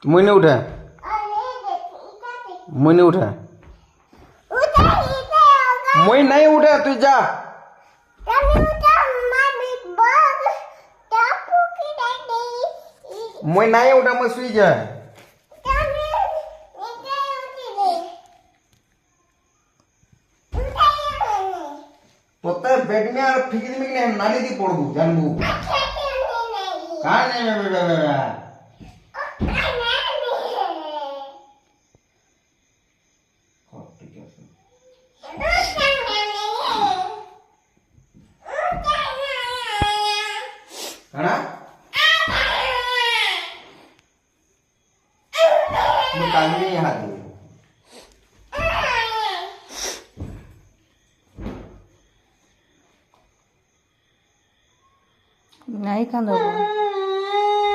मुझे उठा मुझे उठा मुझे नहीं उठा तू जा मुझे नहीं उठा मैं सुई जा तो बेड में और फिक्र में नहीं नाली दी पड़ दू जानबू कहाँ नहीं मैं कानूनी हाथ नहीं खाना